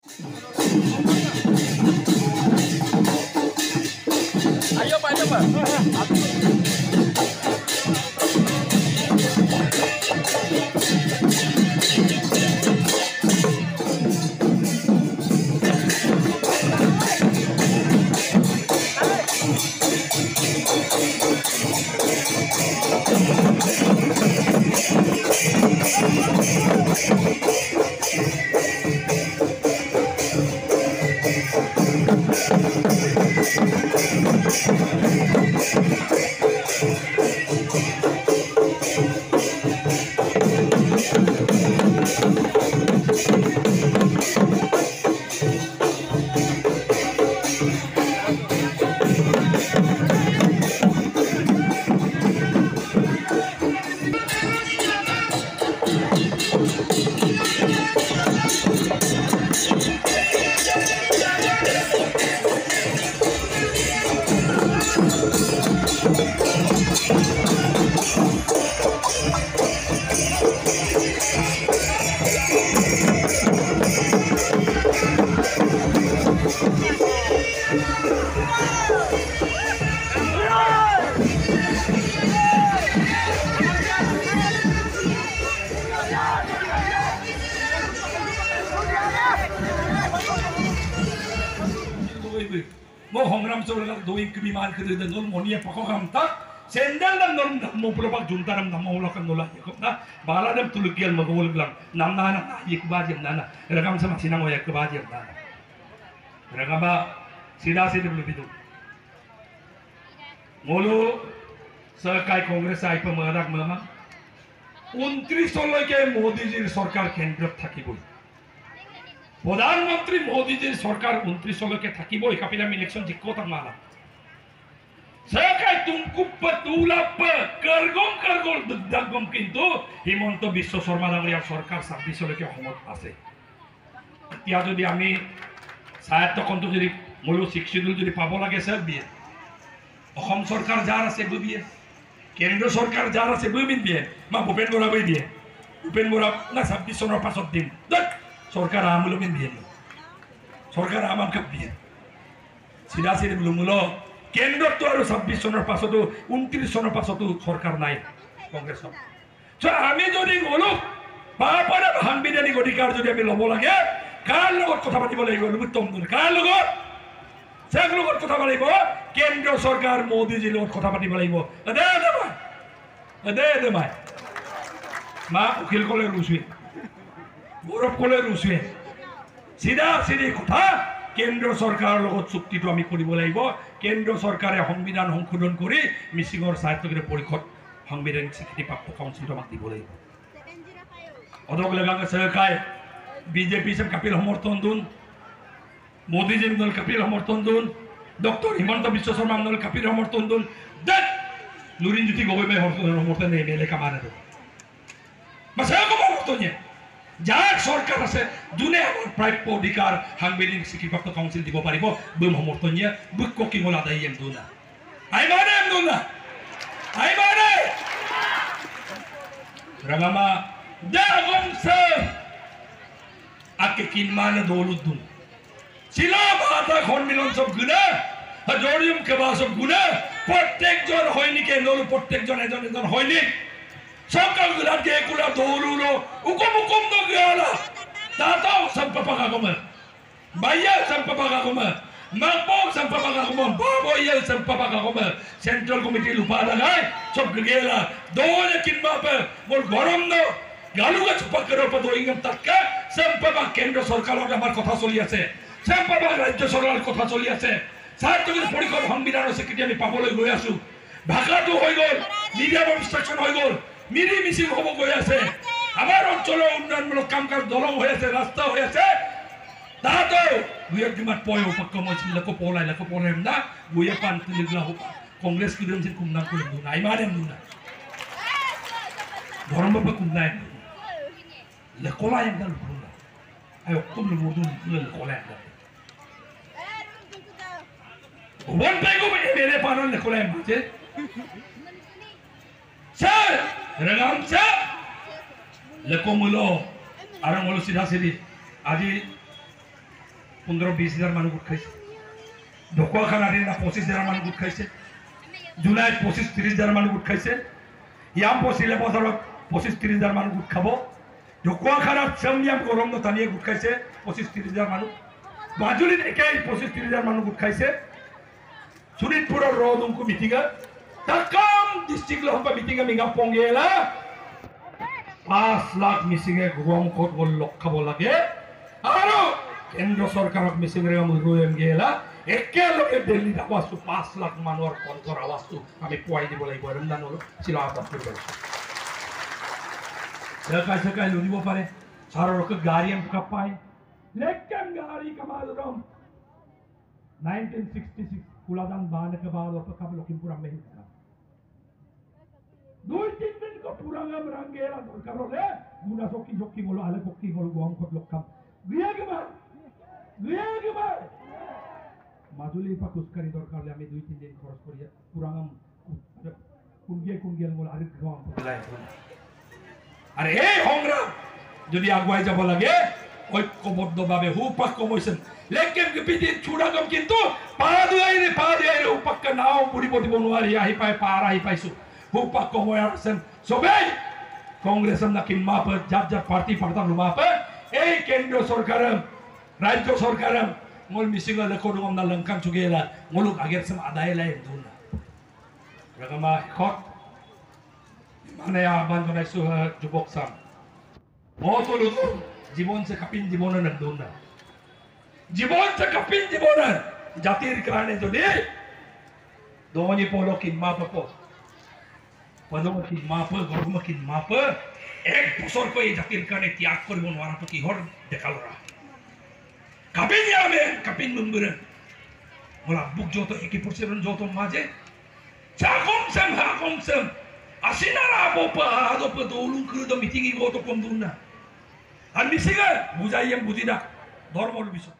Ayo Pak, ayo Pak. 뭐 홍남소를 노인 급이만 그러던 넌 뭐니에 pakokam sendal dan norm mau pelobak juntaram nam mau lakukan nolak ya kok nah baladam tulukial magawal lang nam nana iya kebajian nana rekam sama sinang oya kebajian nana rekam ba sida sida belum itu mulu sekai kongres ai pemerak mama 29 ke मोदीजीर सरकार केंद्र থাকিবই प्रधानमंत्री मोदीजीर सरकार 29 के থাকিবই কাপিলাম election জিকো tamala সেকাই তুমকুপ তুলাপ করগম করগল দগম কিন্তু হিমন্ত বিশ্ব শর্মা ডাঙরিয়ার সরকার 26 কে সমত আছে এতিয়া যদি আমি সাহিত্য কন্ত যদি মূল শিক্ষিত যদি পাব লাগে স্যার বিয়ে অসম সরকার যার আছে বুবিয়ে কেন্দ্র সরকার যার আছে বুবিন বিয়ে মা ভূপেন বরা বই দিয়ে ভূপেন বরা না 26 সনের পাছত দিন সরকার আমলমিন দিয়ে সরকার আমাকে দিয়ে সিধা সিধি মূল কেন্দ্র তো আর 26 সনের পাছত 29 সনের পাছত সরকার নাই কংগ্রেস আমি যদি বলো বাপারে সাংবিধানিক অধিকার যদি আমি লব লাগে কার লগত কথা পাতিব লাগিব উত্তম কার লগত সেগ লগত কথা পাতিব কেন্দ্র সরকার মোদীজির লগত কথা পাতিব লাগিব দে ভাই মা উকিল কলে ৰুচুৱে গৌৰব কলে ৰুচুৱে সিধা সিধি কথা কেন্দ্ৰ সৰকাৰেৰ লগত চুক্তিটো আমি কৰিব লাগিব কেন্দ্র সরকারে সংবিধান সংশোধন করে মিচিঙর সাহিত্যকে পরিষদ সাংবিধানিক স্বীকৃতিপ্রাপ্ত কাউন্সিল আমাক দিব লাগিব অদক লগাকে সরকার बीजेपी से कपिल समर्थन दून मोदी जी ने कपिल समर्थन दून डॉक्टर हिमंत विश्व शर्मा ने कपिल समर्थन दून देख लुरिन ज्योति गगৈ में समर्थन नहीं मेले का मारे दो बस है को समर्थन है যার সরকার আছে দুনে আমার প্রাপ্য অধিকার সাংবিধানিক স্বীকৃতিপ্রাপ্ত কাউন্সিল দিব পারিব বম সমৰ্থন নিয়ে বুক কি মোলা দাই এম দুনা আই মানে এম দুনা আই মানে রামামা দাগম সে আকে কিনমানে দৌলুদ্দুন ছিলা বাতা সম্মিলন সব গুণা জরিম কেবা সব গুণা প্রত্যেকজন হয়নিকে নল প্রত্যেকজন এজন এজন হয়নি সরকার গুলাকে একুলা দৌলুলো উকুম তো গেলা তাতাও সম্পপাকা কমে বাইয়া সম্পপাকা কমে মাকবো সম্পপাকা কমে বাবো ইয়ে সম্পপাকা কমে সেন্ট্রাল কমিটি লুপা লাগায় সব গেলা দৌলে কিনবাপে মোর গরম ন গালুগা চুপাকের উপর দইঙ্গম তাক্কা সম্পবা কেন্দ্র সরকারের আমার কথা চলি আছে সম্পবা রাজ্য সরকারের কথা চলি আছে সাহিত্যকে পরিষদ সংবিধানের স্বীকৃতি আমি পাবলৈ গৈ আছো ভাষাটো হৈ গল মিডিয়া ইনস্ট্রাকশন হৈ গল মিৰি মিছিল হব গৈ আছে আমার অঞ্চলের উন্নয়নমূলক কাম কাজ দলং হৈ আছে রাস্তা হৈ আছে তাতো গুয়া কিমান পয় উপক্রম হয়েছিল লক্ষ পলাই না গুয়া পান তুলিগুলা কংগ্রেস কিরম যে কুমনা করে দুনা আইমানে দুনা ধর্ম বা কুমনা লেকলা একদম লুকুনা আয় অক্টোম লুকুন লেকলা একদম ভুবন পেগো মেরে পানন লেকলা মাঝে স্যার রেগাম স্যার লেকো মুলো আর মুলো সিধা সিধি আজি 15-20,000 মানুহ গোট খাইছে ঢকুৱাখানা দিনা 25,000 মানুহ গোট খাইছে জুলাইত 25-30,000 মানুহ গোট খাইছে ইয়াম পচিলে বছৰত 25-30,000 মানুহ গোট খাব ঢকুৱাখানাত চেমনিয়াম গৰম নতানিয়ে গোট খাইছে 25-30,000 মানুহ মাজুলীত একেই 25-30,000 মানুহ গোট খাইছে শোণিতপুৰৰ ৰদুংকু মিটিঙা তাকাম ডিষ্ট্ৰিক্ট লহবা মিটিঙা মিঙা পংগেলা 5 লাখ মিচিঙে গুৱামুখত গ'ল লগ খাব লাগে আৰু কেন্দ্ৰ চৰকাৰক মিচিঙৰে মুৰুয়েম গেলা একেলগে দিল্লীত আৱাজটো 5 লাখ মানুহৰ কণ্ঠৰ আৱাজটো আমি পুৱাই দিব লাগিব ৰমদান হ'ল চিলা আবাদ কৰিব কাই লুনিব পাৰে চাৰৰকে গাড়ী এমকা পায় लेकिन गाड़ी कमाल रम 1966 कुलादान बांध के बाद और कब लखीमपुर में ही था 2-3 दिन को पूरा गम रंगेला दरकार होले गुना सोकी बोलो आले पक्की बोलो गोम को लोकम गया के बाद माजुली पा कुछ करी दरकार ले हमें 2-3 दिन खर्च करिया पूरा गम कुंगे बोलो आले गोम अरे ए होंगरा যদি আগুৱাই যাব লাগে ঐক্যবদ্ধভাৱে হুপাক কমৈছেন লেকিন বিপিতি ছুড়াগম কিন্তু পা দিয়ে উপাক্কা নাও বুড়িব দিব নোৱাৰি আহি পাই পাৰ আহি পাইছো হুপাক কমৈ আছেন সবেই কংগ্ৰেছৰ নাকিন মাপ জাত পাৰ্টি পাৰ্টাৰ মাপ এই কেন্দ্ৰীয় চৰকাৰ ৰাজ্য চৰকাৰ মোল মিছিং লেখৰ গম না লংকান চুগেলা মোলক আগেৰ সম আদায় লাই দুনা ৰগমা খত মানে আহ্বান জনাইছো যুৱক চাম মহতলো জীবন से कपिन जीवन नंदोना जीवन से कपिन जीवन জাতির কারণে যদি দোনি পলো কিনমা পকো পদম কিনমা প গরম কিনমা প এক বছর কই জাতির কারণে ত্যাগ করব নোয়ারা তো কি হর দেখালরা কপিন যাবে কপিন মুম্বুরে মোলা বুক যত 1% যত মাঝে চাকম সেম আসিনারা বপা আদপ দৌলুন করে তো মিটিং ই গত কম দুন না আর মিছিগে বুঝাইয়াম বুঝি না ধর্মর বিষয়